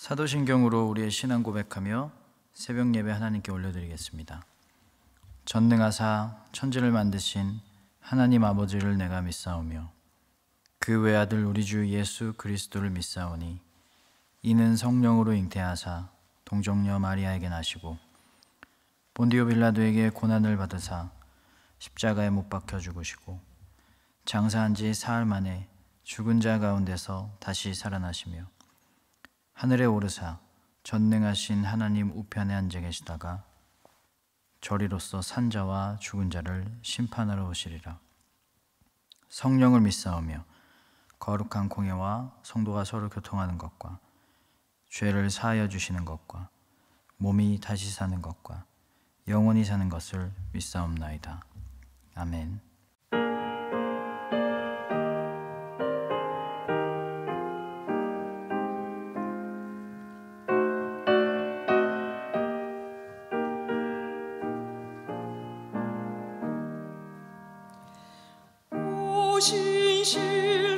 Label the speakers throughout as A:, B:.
A: 사도신경으로 우리의 신앙 고백하며 새벽 예배 하나님께 올려드리겠습니다. 전능하사 천지를 만드신 하나님 아버지를 내가 믿사오며 그 외아들 우리 주 예수 그리스도를 믿사오니 이는 성령으로 잉태하사 동정녀 마리아에게 나시고 본디오 빌라도에게 고난을 받으사 십자가에 못 박혀 죽으시고 장사한 지 사흘 만에 죽은 자 가운데서 다시 살아나시며 하늘에 오르사 전능하신 하나님 우편에 앉아 계시다가 저리로서 산 자와 죽은 자를 심판하러 오시리라. 성령을 믿사오며 거룩한 공예와 성도가 서로 교통하는 것과 죄를 사하여 주시는 것과 몸이 다시 사는 것과 영원히 사는 것을 믿사옵나이다. 아멘.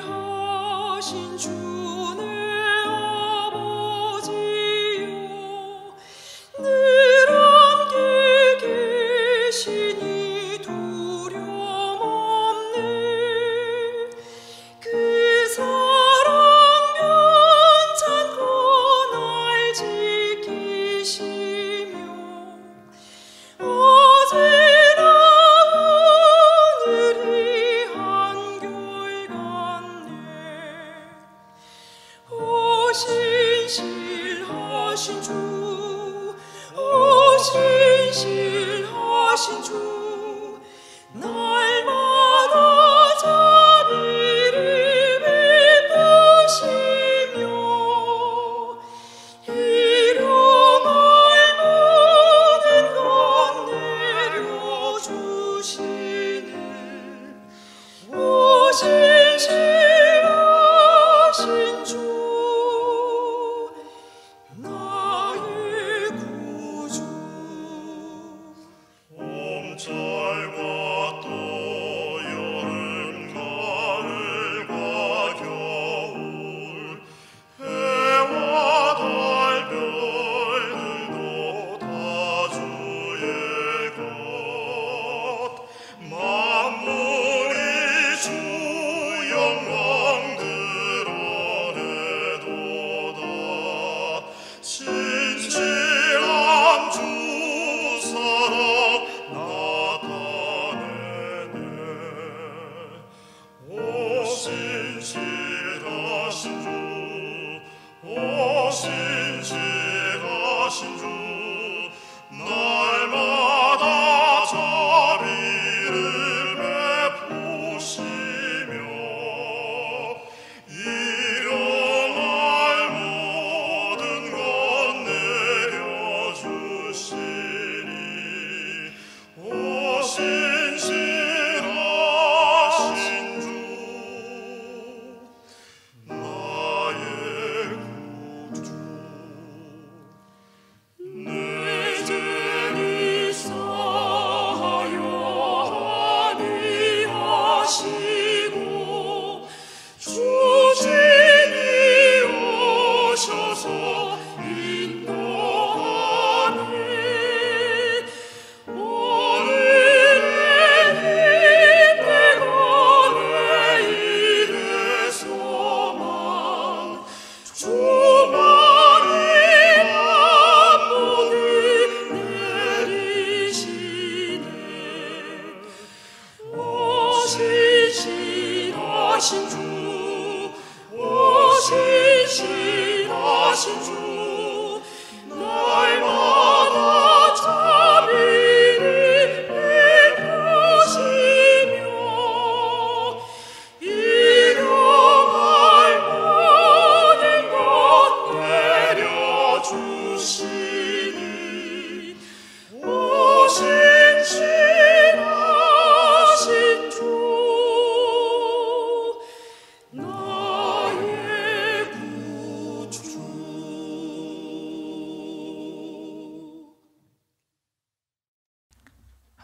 B: 신실하신 주 내 아버지여, 늘 함께 계시니 두려움 없네. 그 사랑 변찮고 날 지키시며 어제나 오늘이 신실하신 주, 오 신실하신 주, 날마다 자비를 베푸시며 일용할 모든 것 내려주시는 오 신실하신 주,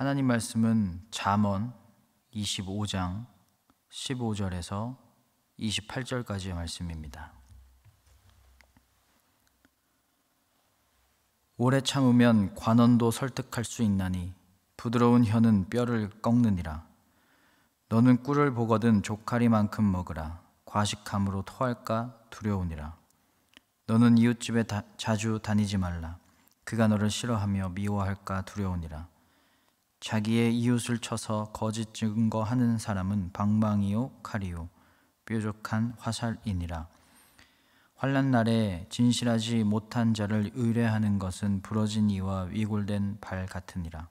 A: 하나님 말씀은 잠언 25장 15절에서 28절까지의 말씀입니다. 오래 참으면 관원도 설득할 수 있나니 부드러운 혀는 뼈를 꺾느니라. 너는 꿀을 보거든 조카리만큼 먹으라. 과식함으로 토할까 두려우니라. 너는 이웃집에 자주 다니지 말라. 그가 너를 싫어하며 미워할까 두려우니라. 자기의 이웃을 쳐서 거짓 증거하는 사람은 방망이요 칼이요 뾰족한 화살이니라. 환난 날에 진실하지 못한 자를 의뢰하는 것은 부러진 이와 위골된 발 같으니라.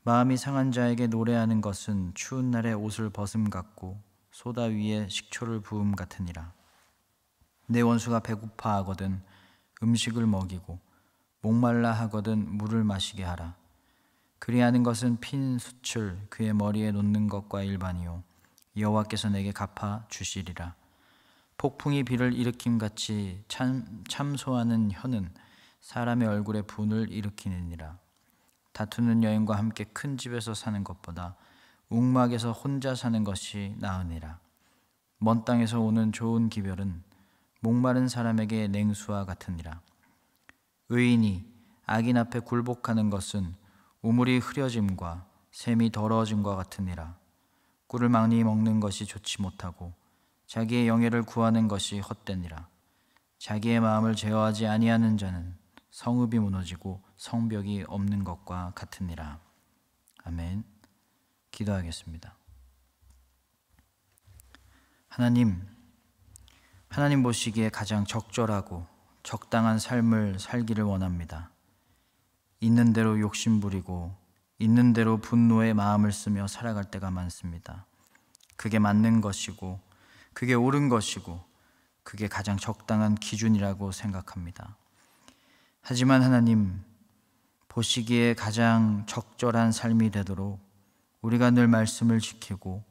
A: 마음이 상한 자에게 노래하는 것은 추운 날에 옷을 벗음 같고 소다 위에 식초를 부음 같으니라. 내 원수가 배고파 하거든 음식을 먹이고 목말라 하거든 물을 마시게 하라. 그리하는 것은 핀 숯을 그의 머리에 놓는 것과 일반이요 여호와께서 내게 갚아 주시리라. 폭풍이 비를 일으킴같이 참소하는 혀는 사람의 얼굴에 분을 일으키느니라. 다투는 여인과 함께 큰 집에서 사는 것보다 웅막에서 혼자 사는 것이 나으니라. 먼 땅에서 오는 좋은 기별은 목마른 사람에게 냉수와 같으니라. 의인이 악인 앞에 굴복하는 것은 우물이 흐려짐과 샘이 더러워짐과 같으니라. 꿀을 많이 먹는 것이 좋지 못하고 자기의 영예를 구하는 것이 헛되니라. 자기의 마음을 제어하지 아니하는 자는 성읍이 무너지고 성벽이 없는 것과 같으니라. 아멘. 기도하겠습니다. 하나님 보시기에 가장 적절하고 적당한 삶을 살기를 원합니다. 있는 대로 욕심부리고 있는 대로 분노의 마음을 쓰며 살아갈 때가 많습니다. 그게 맞는 것이고 그게 옳은 것이고 그게 가장 적당한 기준이라고 생각합니다. 하지만 하나님, 보시기에 가장 적절한 삶이 되도록 우리가 늘 말씀을 지키고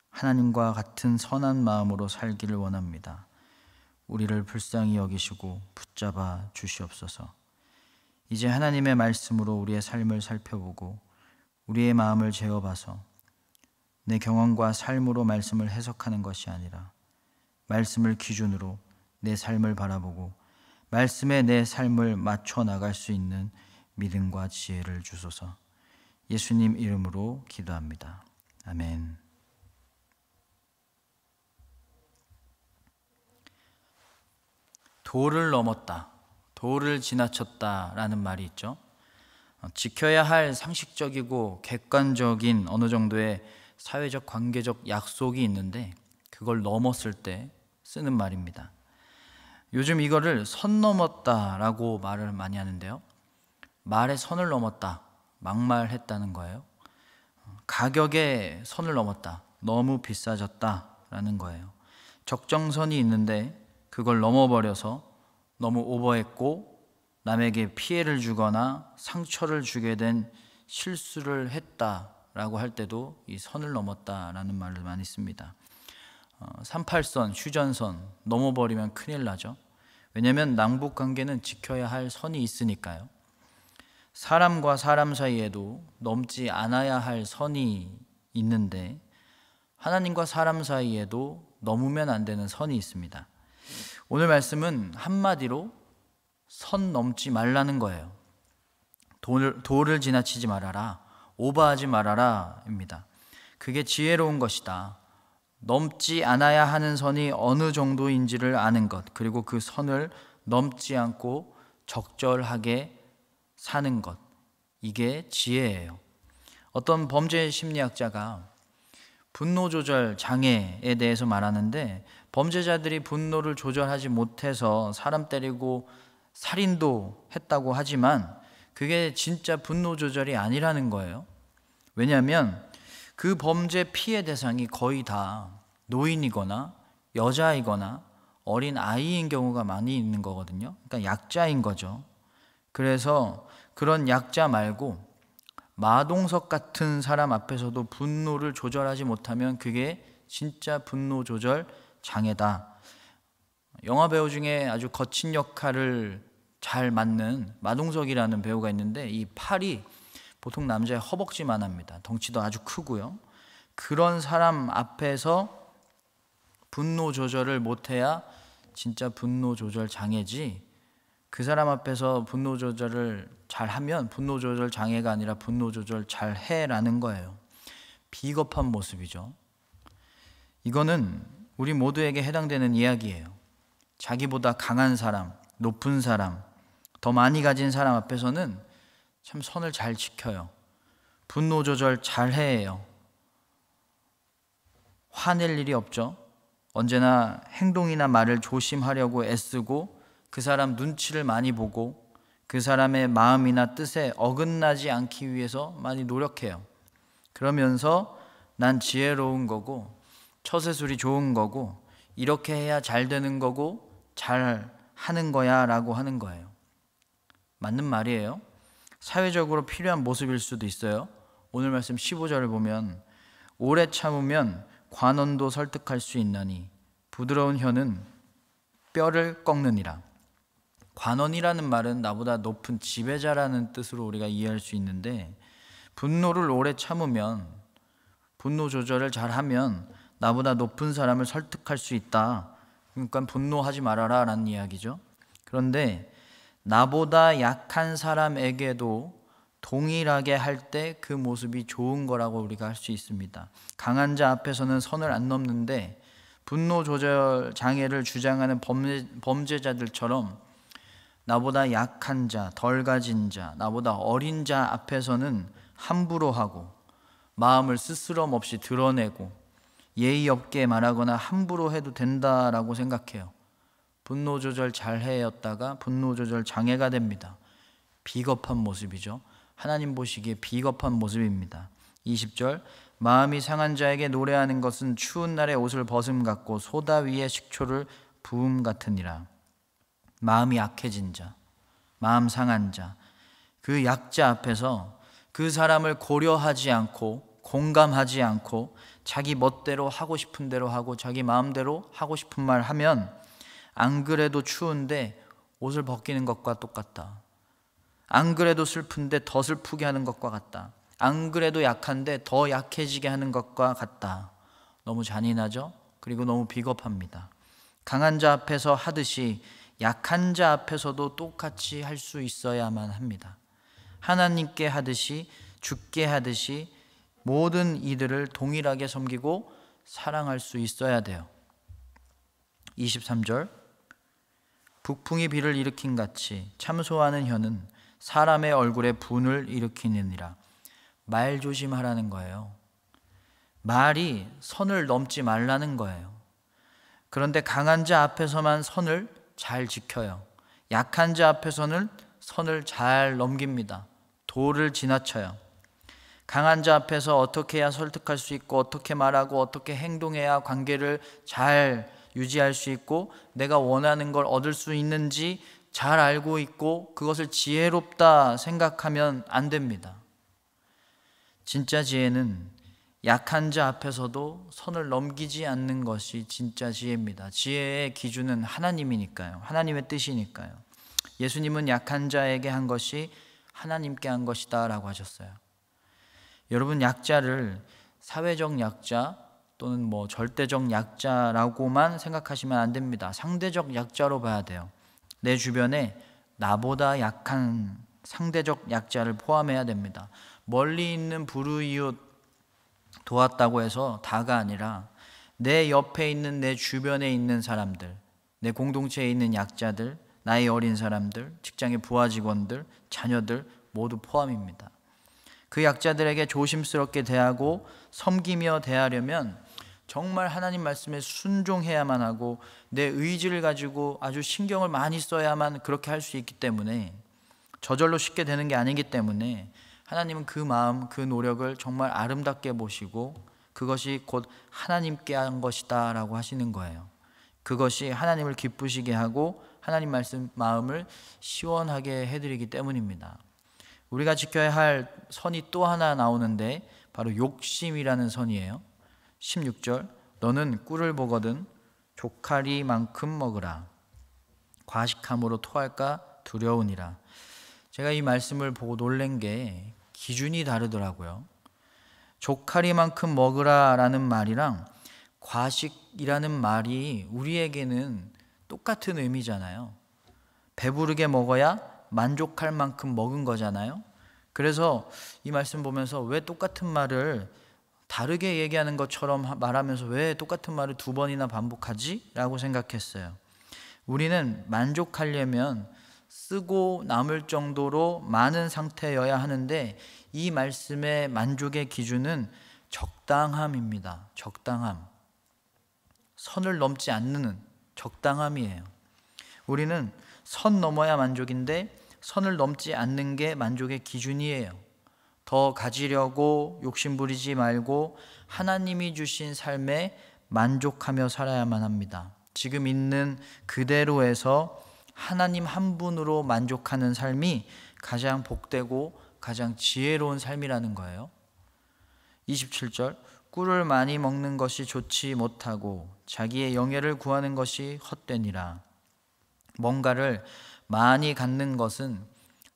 A: 하나님과 같은 선한 마음으로 살기를 원합니다. 우리를 불쌍히 여기시고 붙잡아 주시옵소서. 이제 하나님의 말씀으로 우리의 삶을 살펴보고 우리의 마음을 재어봐서 내 경험과 삶으로 말씀을 해석하는 것이 아니라 말씀을 기준으로 내 삶을 바라보고 말씀에 내 삶을 맞춰 나갈 수 있는 믿음과 지혜를 주소서. 예수님 이름으로 기도합니다. 아멘. 도를 넘었다, 도를 지나쳤다라는 말이 있죠. 지켜야 할 상식적이고 객관적인 어느 정도의 사회적 관계적 약속이 있는데 그걸 넘었을 때 쓰는 말입니다. 요즘 이거를 선 넘었다라고 말을 많이 하는데요. 말의 선을 넘었다, 막말했다는 거예요. 가격의 선을 넘었다, 너무 비싸졌다라는 거예요. 적정선이 있는데 그걸 넘어버려서 너무 오버했고 남에게 피해를 주거나 상처를 주게 된 실수를 했다라고 할 때도 이 선을 넘었다라는 말을 많이 씁니다. 38선, 휴전선 넘어버리면 큰일 나죠. 왜냐하면 남북관계는 지켜야 할 선이 있으니까요. 사람과 사람 사이에도 넘지 않아야 할 선이 있는데 하나님과 사람 사이에도 넘으면 안 되는 선이 있습니다. 오늘 말씀은 한마디로 선 넘지 말라는 거예요. 도를 지나치지 말아라, 오버하지 말아라 입니다. 그게 지혜로운 것이다. 넘지 않아야 하는 선이 어느 정도인지를 아는 것, 그리고 그 선을 넘지 않고 적절하게 사는 것, 이게 지혜예요. 어떤 범죄 심리학자가 분노 조절 장애에 대해서 말하는데 범죄자들이 분노를 조절하지 못해서 사람 때리고 살인도 했다고 하지만 그게 진짜 분노 조절이 아니라는 거예요. 왜냐하면 그 범죄 피해 대상이 거의 다 노인이거나 여자이거나 어린 아이인 경우가 많이 있는 거거든요. 그러니까 약자인 거죠. 그래서 그런 약자 말고 마동석 같은 사람 앞에서도 분노를 조절하지 못하면 그게 진짜 분노 조절 장애다. 영화 배우 중에 아주 거친 역할을 잘 맡는 마동석이라는 배우가 있는데 이 팔이 보통 남자의 허벅지만 합니다. 덩치도 아주 크고요. 그런 사람 앞에서 분노 조절을 못해야 진짜 분노 조절 장애지, 그 사람 앞에서 분노 조절을 잘하면 분노 조절 장애가 아니라 분노 조절 잘해라는 거예요. 비겁한 모습이죠. 이거는 우리 모두에게 해당되는 이야기예요. 자기보다 강한 사람, 높은 사람, 더 많이 가진 사람 앞에서는 참 선을 잘 지켜요. 분노 조절 잘해요. 화낼 일이 없죠. 언제나 행동이나 말을 조심하려고 애쓰고 그 사람 눈치를 많이 보고 그 사람의 마음이나 뜻에 어긋나지 않기 위해서 많이 노력해요. 그러면서 난 지혜로운 거고 처세술이 좋은 거고 이렇게 해야 잘 되는 거고 잘 하는 거야 라고 하는 거예요. 맞는 말이에요. 사회적으로 필요한 모습일 수도 있어요. 오늘 말씀 15절을 보면 오래 참으면 관원도 설득할 수 있나니 부드러운 혀는 뼈를 꺾느니라. 관원이라는 말은 나보다 높은 지배자라는 뜻으로 우리가 이해할 수 있는데, 분노를 오래 참으면, 분노 조절을 잘하면 나보다 높은 사람을 설득할 수 있다. 그러니까 분노하지 말아라 라는 이야기죠. 그런데 나보다 약한 사람에게도 동일하게 할 때 그 모습이 좋은 거라고 우리가 할 수 있습니다. 강한 자 앞에서는 선을 안 넘는데 분노 조절 장애를 주장하는 범죄자들처럼 나보다 약한 자, 덜 가진 자, 나보다 어린 자 앞에서는 함부로 하고 마음을 스스럼 없이 드러내고 예의 없게 말하거나 함부로 해도 된다라고 생각해요. 분노 조절 잘해였다가 분노 조절 장애가 됩니다. 비겁한 모습이죠. 하나님 보시기에 비겁한 모습입니다. 20절, 마음이 상한 자에게 노래하는 것은 추운 날에 옷을 벗음 같고 소다 위에 식초를 부음 같으니라. 마음이 약해진 자, 마음 상한 자, 그 약자 앞에서 그 사람을 고려하지 않고 공감하지 않고 자기 멋대로 하고 싶은 대로 하고 자기 마음대로 하고 싶은 말 하면 안 그래도 추운데 옷을 벗기는 것과 똑같다. 안 그래도 슬픈데 더 슬프게 하는 것과 같다. 안 그래도 약한데 더 약해지게 하는 것과 같다. 너무 잔인하죠? 그리고 너무 비겁합니다. 강한 자 앞에서 하듯이 약한 자 앞에서도 똑같이 할 수 있어야만 합니다. 하나님께 하듯이, 주께 하듯이 모든 이들을 동일하게 섬기고 사랑할 수 있어야 돼요. 23절, 북풍이 비를 일으킨 같이 참소하는 혀는 사람의 얼굴에 분을 일으키느니라. 말 조심하라는 거예요. 말이 선을 넘지 말라는 거예요. 그런데 강한 자 앞에서만 선을 잘 지켜요. 약한 자 앞에서는 선을 잘 넘깁니다. 도를 지나쳐요. 강한 자 앞에서 어떻게 해야 설득할 수 있고 어떻게 말하고 어떻게 행동해야 관계를 잘 유지할 수 있고 내가 원하는 걸 얻을 수 있는지 잘 알고 있고 그것을 지혜롭다 생각하면 안 됩니다. 진짜 지혜는 약한 자 앞에서도 선을 넘기지 않는 것이 진짜 지혜입니다. 지혜의 기준은 하나님이니까요. 하나님의 뜻이니까요. 예수님은 약한 자에게 한 것이 하나님께 한 것이다 라고 하셨어요. 여러분, 약자를 사회적 약자 또는 절대적 약자라고만 생각하시면 안 됩니다. 상대적 약자로 봐야 돼요. 내 주변에 나보다 약한 상대적 약자를 포함해야 됩니다. 멀리 있는 불우이웃 도왔다고 해서 다가 아니라 내 옆에 있는 내 주변에 있는 사람들, 내 공동체에 있는 약자들, 나이 어린 사람들, 직장의 부하 직원들, 자녀들 모두 포함입니다. 그 약자들에게 조심스럽게 대하고 섬기며 대하려면 정말 하나님 말씀에 순종해야만 하고 내 의지를 가지고 아주 신경을 많이 써야만 그렇게 할 수 있기 때문에, 저절로 쉽게 되는 게 아니기 때문에 하나님은 그 마음, 그 노력을 정말 아름답게 보시고 그것이 곧 하나님께 한 것이다 라고 하시는 거예요. 그것이 하나님을 기쁘시게 하고 하나님 말씀 마음을 시원하게 해드리기 때문입니다. 우리가 지켜야 할 선이 또 하나 나오는데 바로 욕심이라는 선이에요. 16절, 너는 꿀을 보거든 조카리만큼 먹으라. 과식함으로 토할까 두려우니라. 제가 이 말씀을 보고 놀란 게 기준이 다르더라고요. 조카리만큼 먹으라라는 말이랑 과식이라는 말이 우리에게는 똑같은 의미잖아요. 배부르게 먹어야 만족할 만큼 먹은 거잖아요. 그래서 이 말씀 보면서 왜 똑같은 말을 다르게 얘기하는 것처럼 말하면서 왜 똑같은 말을 두 번이나 반복하지? 라고 생각했어요. 우리는 만족하려면 쓰고 남을 정도로 많은 상태여야 하는데 이 말씀의 만족의 기준은 적당함입니다. 적당함. 선을 넘지 않는 적당함이에요. 우리는 선 넘어야 만족인데 선을 넘지 않는 게 만족의 기준이에요. 더 가지려고 욕심부리지 말고 하나님이 주신 삶에 만족하며 살아야만 합니다. 지금 있는 그대로에서 하나님 한 분으로 만족하는 삶이 가장 복되고 가장 지혜로운 삶이라는 거예요. 27절, 꿀을 많이 먹는 것이 좋지 못하고 자기의 영예를 구하는 것이 헛되니라. 뭔가를 많이 갖는 것은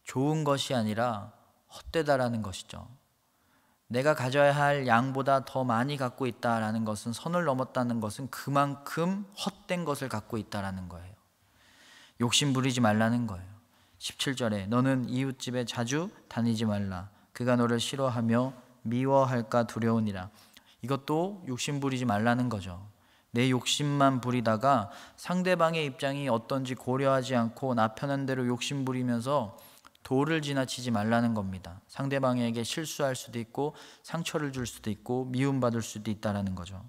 A: 좋은 것이 아니라 헛되다라는 것이죠. 내가 가져야 할 양보다 더 많이 갖고 있다라는 것은, 선을 넘었다는 것은 그만큼 헛된 것을 갖고 있다라는 거예요. 욕심 부리지 말라는 거예요. 17절에 너는 이웃집에 자주 다니지 말라. 그가 너를 싫어하며 미워할까 두려우니라. 이것도 욕심 부리지 말라는 거죠. 내 욕심만 부리다가 상대방의 입장이 어떤지 고려하지 않고 나 편한 대로 욕심 부리면서 도를 지나치지 말라는 겁니다. 상대방에게 실수할 수도 있고 상처를 줄 수도 있고 미움받을 수도 있다는 거죠.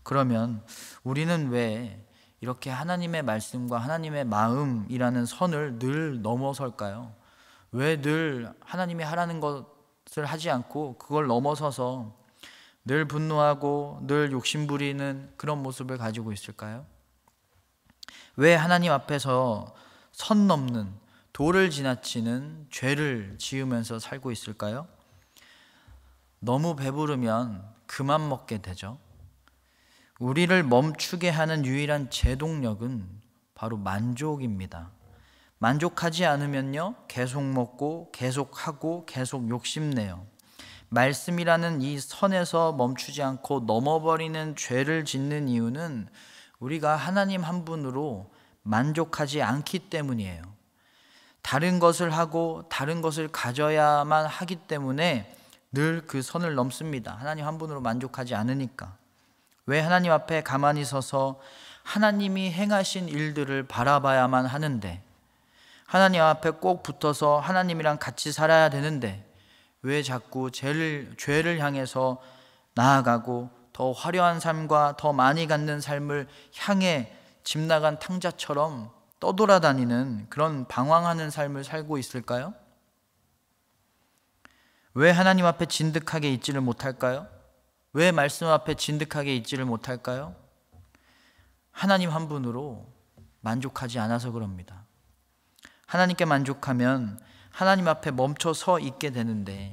A: 그러면 우리는 왜 이렇게 하나님의 말씀과 하나님의 마음이라는 선을 늘 넘어설까요? 왜 늘 하나님이 하라는 것을 하지 않고 그걸 넘어서서 늘 분노하고 늘 욕심부리는 그런 모습을 가지고 있을까요? 왜 하나님 앞에서 선 넘는, 도를 지나치는 죄를 지으면서 살고 있을까요? 너무 배부르면 그만 먹게 되죠. 우리를 멈추게 하는 유일한 제동력은 바로 만족입니다. 만족하지 않으면요, 계속 먹고 계속 하고 계속 욕심내요. 말씀이라는 이 선에서 멈추지 않고 넘어버리는 죄를 짓는 이유는 우리가 하나님 한 분으로 만족하지 않기 때문이에요. 다른 것을 하고 다른 것을 가져야만 하기 때문에 늘 그 선을 넘습니다. 하나님 한 분으로 만족하지 않으니까. 왜 하나님 앞에 가만히 서서 하나님이 행하신 일들을 바라봐야만 하는데, 하나님 앞에 꼭 붙어서 하나님이랑 같이 살아야 되는데 왜 자꾸 죄를 향해서 나아가고 더 화려한 삶과 더 많이 갖는 삶을 향해 집 나간 탕자처럼 떠돌아다니는 그런 방황하는 삶을 살고 있을까요? 왜 하나님 앞에 진득하게 있지를 못할까요? 왜 말씀 앞에 진득하게 있지를 못할까요? 하나님 한 분으로 만족하지 않아서 그럽니다. 하나님께 만족하면 하나님 앞에 멈춰 서 있게 되는데,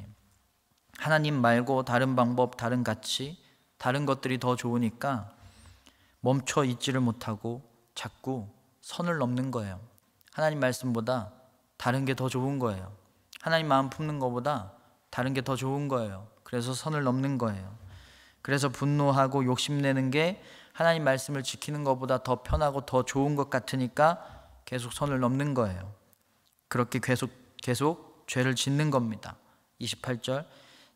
A: 하나님 말고 다른 방법, 다른 가치, 다른 것들이 더 좋으니까 멈춰 있지를 못하고 자꾸 선을 넘는 거예요. 하나님 말씀보다 다른 게 더 좋은 거예요. 하나님 마음 품는 것보다 다른 게 더 좋은 거예요. 그래서 선을 넘는 거예요. 그래서 분노하고 욕심내는 게 하나님 말씀을 지키는 것보다 더 편하고 더 좋은 것 같으니까 계속 선을 넘는 거예요. 그렇게 계속 죄를 짓는 겁니다. 28절,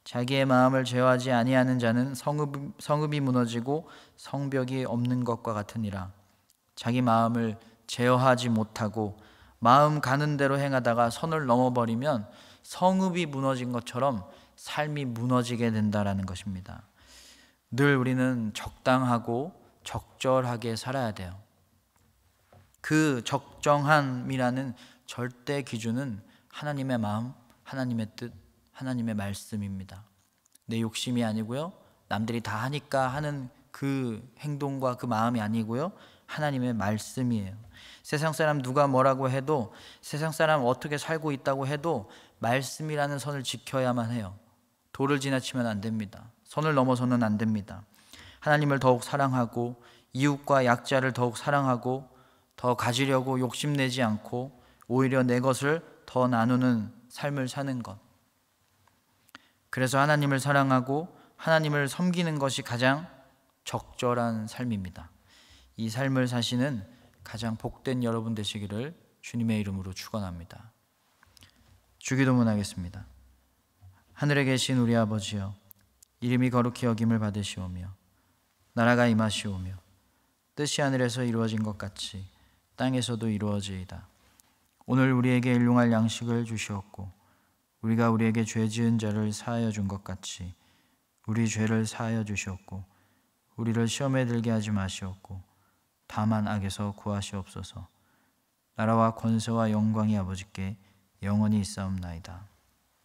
A: 자기의 마음을 제어하지 아니하는 자는 성읍이 무너지고 성벽이 없는 것과 같으니라. 자기 마음을 제어하지 못하고 마음 가는 대로 행하다가 선을 넘어버리면 성읍이 무너진 것처럼 삶이 무너지게 된다라는 것입니다. 늘 우리는 적당하고 적절하게 살아야 돼요. 그 적정함이라는 절대 기준은 하나님의 마음, 하나님의 뜻, 하나님의 말씀입니다. 내 욕심이 아니고요, 남들이 다 하니까 하는 그 행동과 그 마음이 아니고요, 하나님의 말씀이에요. 세상 사람 누가 뭐라고 해도, 세상 사람 어떻게 살고 있다고 해도 말씀이라는 선을 지켜야만 해요. 도를 지나치면 안 됩니다. 선을 넘어서는 안 됩니다. 하나님을 더욱 사랑하고 이웃과 약자를 더욱 사랑하고 더 가지려고 욕심내지 않고 오히려 내 것을 더 나누는 삶을 사는 것. 그래서 하나님을 사랑하고 하나님을 섬기는 것이 가장 적절한 삶입니다. 이 삶을 사시는 가장 복된 여러분 되시기를 주님의 이름으로 축원합니다. 주기도문하겠습니다. 하늘에 계신 우리 아버지여, 이름이 거룩히 여김을 받으시오며 나라가 임하시오며 뜻이 하늘에서 이루어진 것 같이 땅에서도 이루어지이다. 오늘 우리에게 일용할 양식을 주시옵고 우리가 우리에게 죄 지은 자를 사하여 준 것 같이 우리 죄를 사하여 주시옵고 우리를 시험에 들게 하지 마시옵고 다만 악에서 구하시옵소서. 나라와 권세와 영광이 아버지께 영원히 있사옵나이다.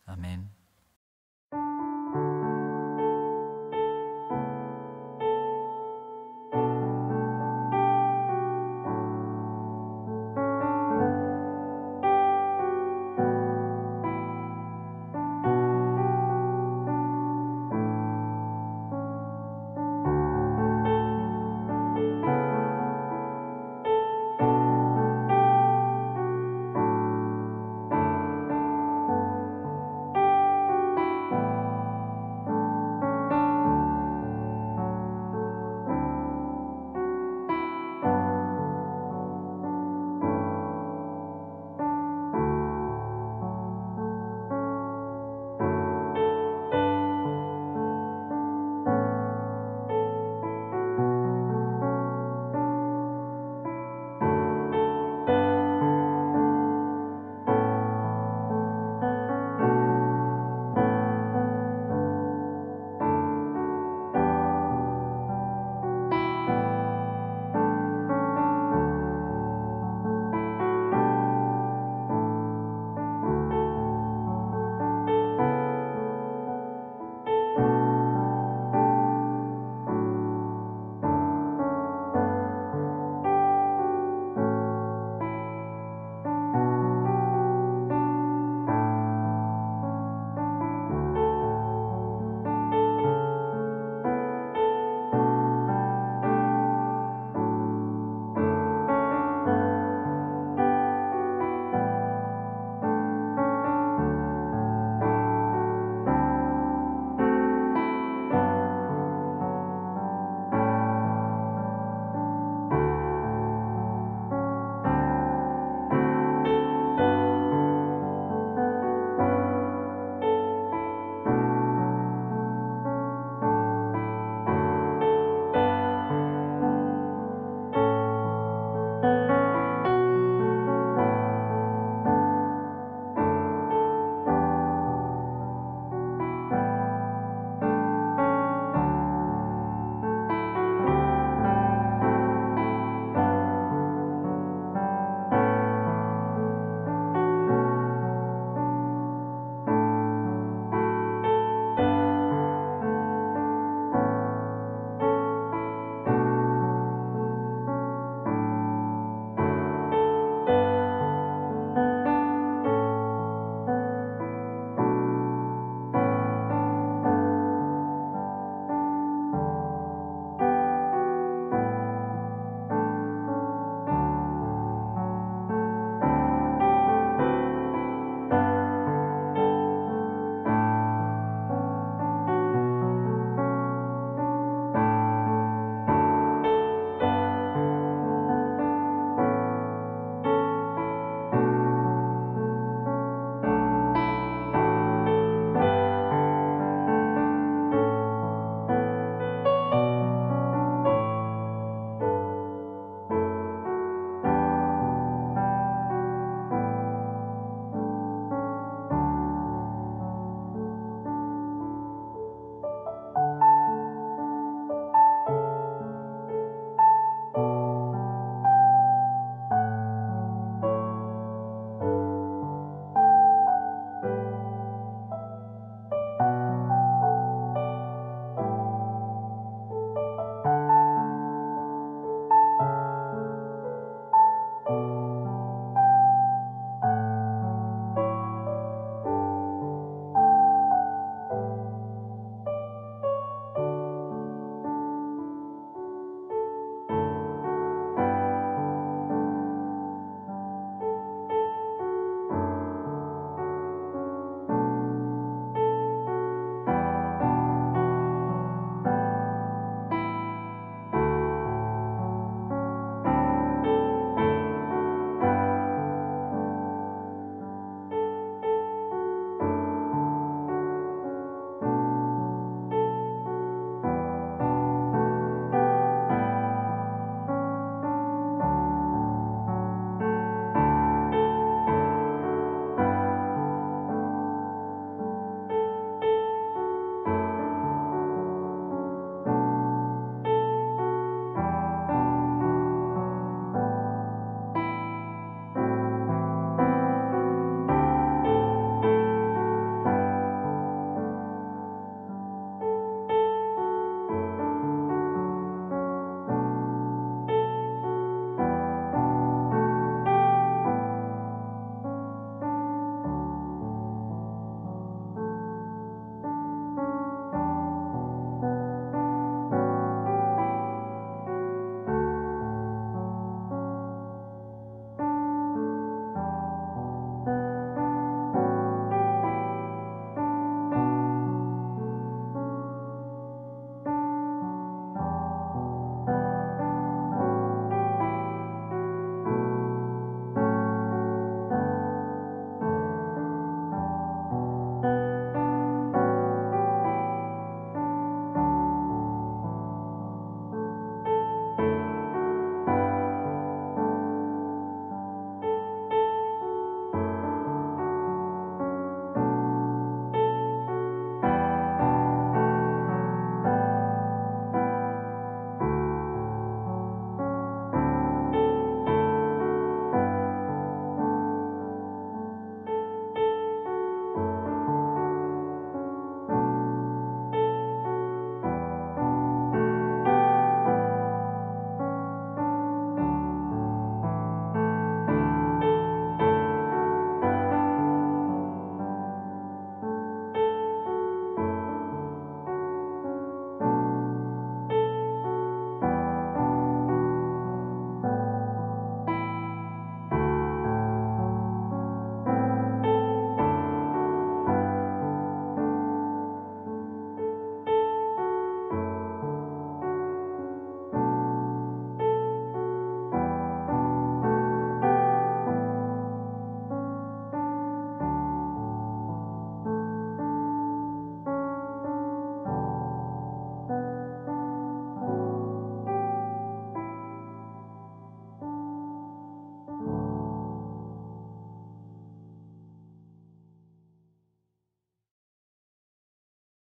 A: 아멘.